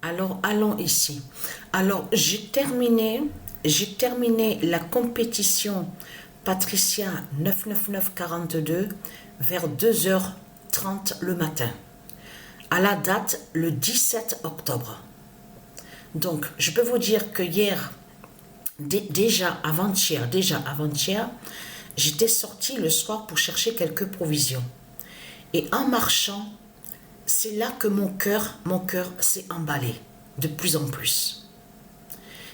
Alors, allons ici. Alors, j'ai terminé la compétition Patricia 99942 vers 2h30 le matin, à la date le 17 octobre. Donc, je peux vous dire que hier, déjà avant-hier, j'étais sortie le soir pour chercher quelques provisions. Et en marchant, c'est là que mon cœur s'est emballé de plus en plus.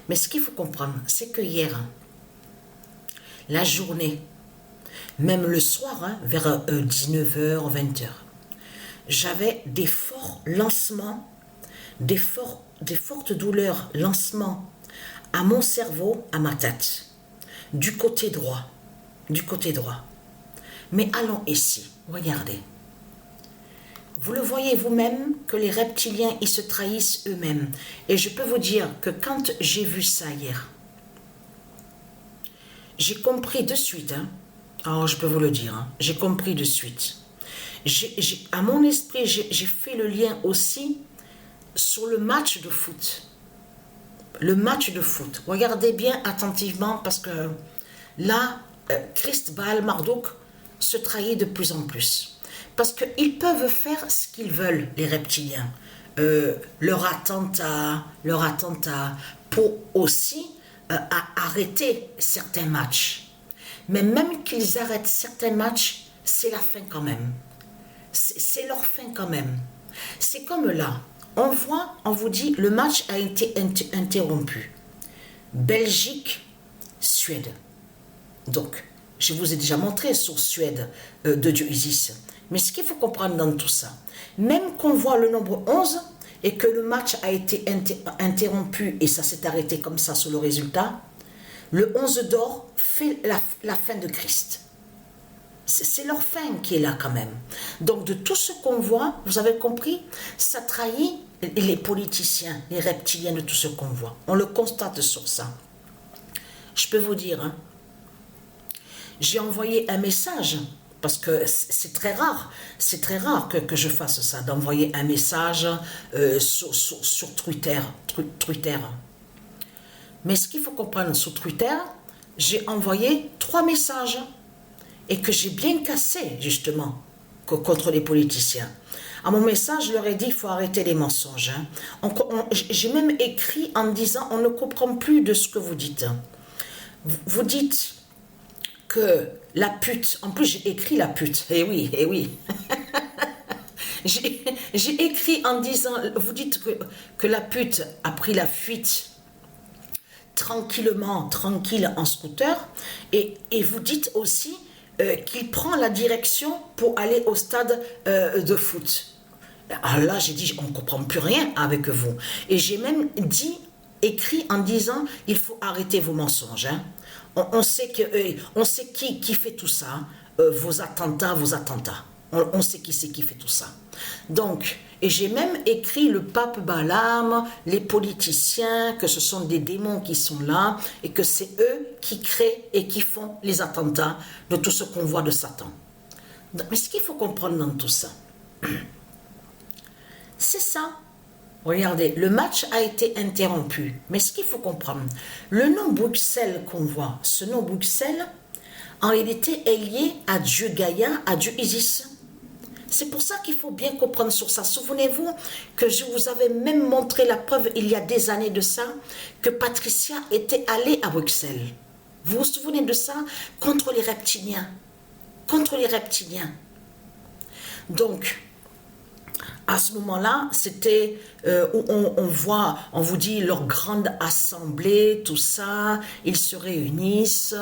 Mais ce qu'il faut comprendre, c'est que hier, la journée, même le soir, vers 19h, 20h, j'avais des forts lancements, des fortes douleurs, lancements à mon cerveau, à ma tête, du côté droit. Mais allons ici, regardez. Vous le voyez vous-même que les reptiliens, ils se trahissent eux-mêmes. Et je peux vous dire que quand j'ai vu ça hier, j'ai compris de suite, alors je peux vous le dire, j'ai compris de suite. À mon esprit, j'ai fait le lien aussi sur le match de foot. Le match de foot. Regardez bien attentivement parce que là, Christ Baal Marduk se trahit de plus en plus. Parce qu'ils peuvent faire ce qu'ils veulent, les reptiliens. Leur attentat pour aussi arrêter certains matchs. Mais même qu'ils arrêtent certains matchs, c'est la fin quand même. C'est leur fin quand même. C'est comme là, on vous dit, le match a été interrompu. Belgique, Suède. Donc, je vous ai déjà montré sur Suède de Dieu Isis. Mais ce qu'il faut comprendre dans tout ça, même qu'on voit le nombre 11 et que le match a été interrompu et ça s'est arrêté comme ça sur le résultat, le 11 d'or fait la fin de Christ. C'est leur fin qui est là quand même. Donc de tout ce qu'on voit, vous avez compris, ça trahit les politiciens, les reptiliens de tout ce qu'on voit. On le constate sur ça. Je peux vous dire, j'ai envoyé un message, parce que c'est très rare que je fasse ça, d'envoyer un message sur Twitter. Mais ce qu'il faut comprendre sur Twitter, j'ai envoyé 3 messages et que j'ai bien cassé justement contre les politiciens. À mon message, je leur ai dit il faut arrêter les mensonges. J'ai même écrit en disant on ne comprend plus de ce que vous dites. Vous dites que la pute, en plus j'ai écrit la pute, eh oui. J'ai écrit en disant, vous dites que la pute a pris la fuite tranquille en scooter, et vous dites aussi qu'il prend la direction pour aller au stade de foot. Alors là, j'ai dit, on ne comprend plus rien avec vous. Et j'ai même écrit en disant, il faut arrêter vos mensonges. On sait qui fait tout ça, vos attentats. On sait qui c'est qui fait tout ça. Donc, et j'ai même écrit le pape Balaam, les politiciens, que ce sont des démons qui sont là, et que c'est eux qui créent et qui font les attentats de tout ce qu'on voit de Satan. Mais ce qu'il faut comprendre dans tout ça, c'est ça. Regardez, le match a été interrompu. Mais ce qu'il faut comprendre, le nom Bruxelles qu'on voit, ce nom Bruxelles, en réalité est lié à Dieu Gaïa, à Dieu Isis. C'est pour ça qu'il faut bien comprendre sur ça. Souvenez-vous que je vous avais même montré la preuve il y a des années de ça, que Patricia était allée à Bruxelles. Vous vous souvenez de ça? Contre les reptiliens. Donc, à ce moment-là, c'était où on vous dit leur grande assemblée, tout ça, ils se réunissent.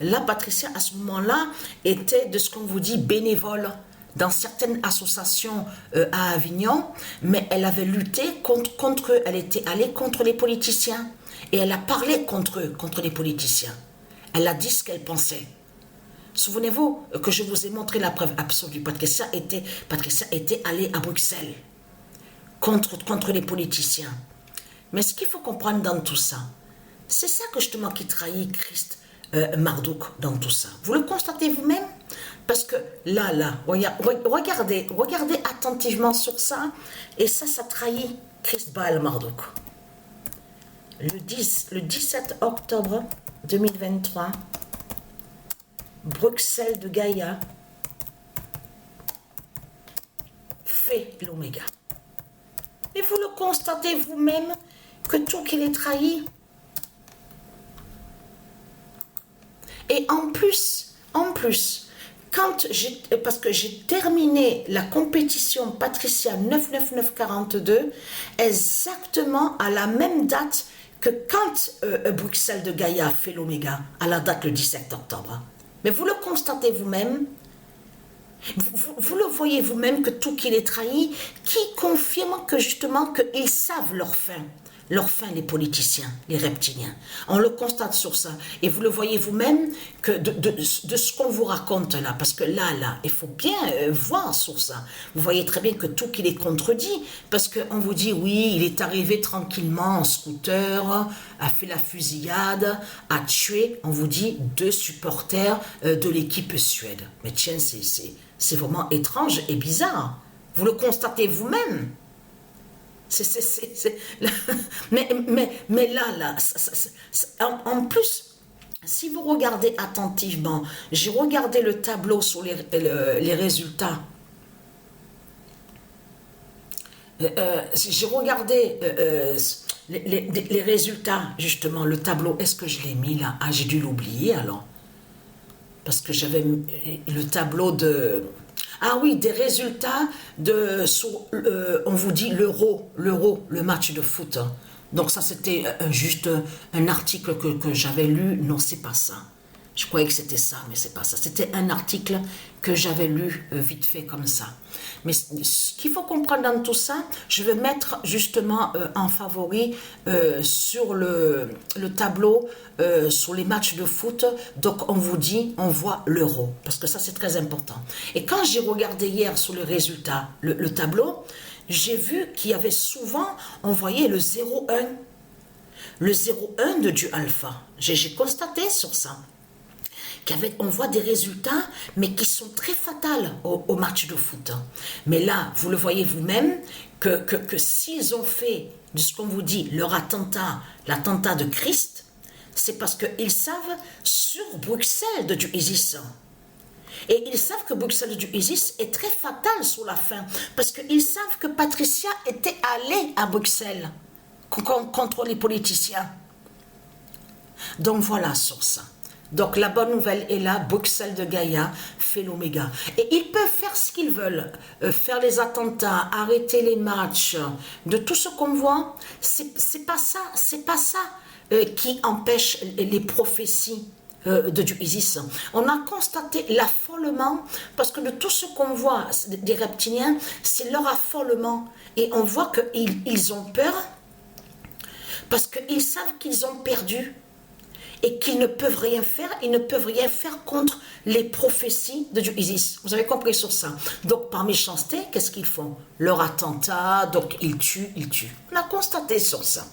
Là, Patricia, à ce moment-là, était de ce qu'on vous dit bénévole dans certaines associations à Avignon, mais elle avait lutté contre eux, elle était allée contre les politiciens, et elle a parlé contre eux, contre les politiciens. Elle a dit ce qu'elle pensait. Souvenez-vous que je vous ai montré la preuve absolue. Patricia était allée à Bruxelles contre les politiciens. Mais ce qu'il faut comprendre dans tout ça, c'est ça que justement qui trahit Christ Marduk dans tout ça. Vous le constatez vous-même? Parce que là, regardez attentivement sur ça, et ça trahit. Christ Baal Marduk. Le 17 octobre 2023, Bruxelles de Gaïa fait l'oméga. Et vous le constatez vous-même que tout qu'il est trahi. Et en plus, parce que j'ai terminé la compétition Patricia 99942 exactement à la même date que quand Bruxelles de Gaïa fait l'oméga, à la date le 17 octobre. Mais vous le constatez vous-même, vous le voyez vous-même que tout qu'il est trahi, qui confirme que justement qu'ils savent leur fin, les politiciens, les reptiliens. On le constate sur ça. Et vous le voyez vous-même que de ce qu'on vous raconte là, parce que là, il faut bien voir sur ça. Vous voyez très bien que tout qu'il est contredit, parce qu'on vous dit, oui, il est arrivé tranquillement en scooter, a fait la fusillade, a tué, on vous dit, 2 supporters de l'équipe Suède. Mais tiens, c'est vraiment étrange et bizarre. Vous le constatez vous-même. Mais là, en plus, si vous regardez attentivement, j'ai regardé le tableau sur les résultats. J'ai regardé les résultats, justement, le tableau. Est-ce que je l'ai mis là? Ah, j'ai dû l'oublier alors. Parce que j'avais le tableau de... Ah oui, des résultats on vous dit l'euro, le match de foot. Donc ça, c'était juste un article que j'avais lu. Non, c'est pas ça. Je croyais que c'était ça, mais c'est pas ça. C'était un article que j'avais lu vite fait comme ça. Mais ce qu'il faut comprendre dans tout ça, je vais mettre justement en favori sur le tableau, sur les matchs de foot. Donc on vous dit, on voit l'euro, parce que ça c'est très important. Et quand j'ai regardé hier sur les résultats, le tableau, j'ai vu qu'il y avait souvent, on voyait le 0-1. Le 0-1 de du alpha. J'ai constaté sur ça. On voit des résultats, mais qui sont très fatals au match de foot. Mais là, vous le voyez vous-même, que s'ils ont fait, de ce qu'on vous dit, leur attentat, l'attentat de Christ, c'est parce qu'ils savent sur Bruxelles du ISIS. Et ils savent que Bruxelles du ISIS est très fatal sur la fin, parce qu'ils savent que Patricia était allée à Bruxelles contre les politiciens. Donc voilà sur ça. Donc la bonne nouvelle est là, Bruxelles de Gaïa fait l'oméga. Et ils peuvent faire ce qu'ils veulent, faire les attentats, arrêter les matchs, de tout ce qu'on voit, c'est pas ça qui empêche les prophéties du ISIS. On a constaté l'affolement, parce que de tout ce qu'on voit des reptiliens, c'est leur affolement. Et on voit qu'ils ont peur, parce qu'ils savent qu'ils ont perdu. Et qu'ils ne peuvent rien faire, ils ne peuvent rien faire contre les prophéties de ISIS. Vous avez compris sur ça. Donc, par méchanceté, qu'est-ce qu'ils font? Leur attentat, donc ils tuent. On a constaté sur ça.